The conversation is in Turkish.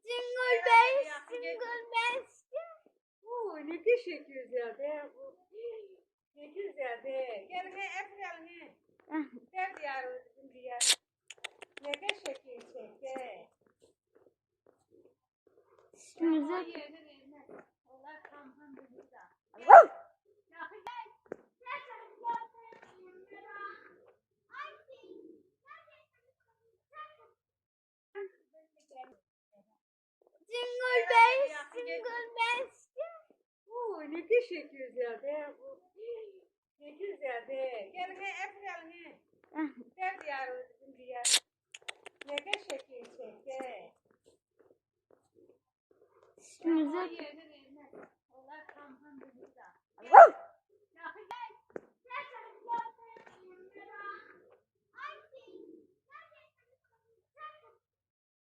Jingle bells, jingle bells. Ne teşekkür ederim. Ne güzeldi. Gel he, hep gel he. Gel diyar bizim diyar. Ne teşekkür ederim. Müzik. Allah tam burada. Jingle bells, jingle bells. Ne teşekkür ederim. Ne güzeldi. Gel he, hep gel he. Gel diyar bizim diyar. Ne teşekkür ederim. Müzik. Allah tam burada.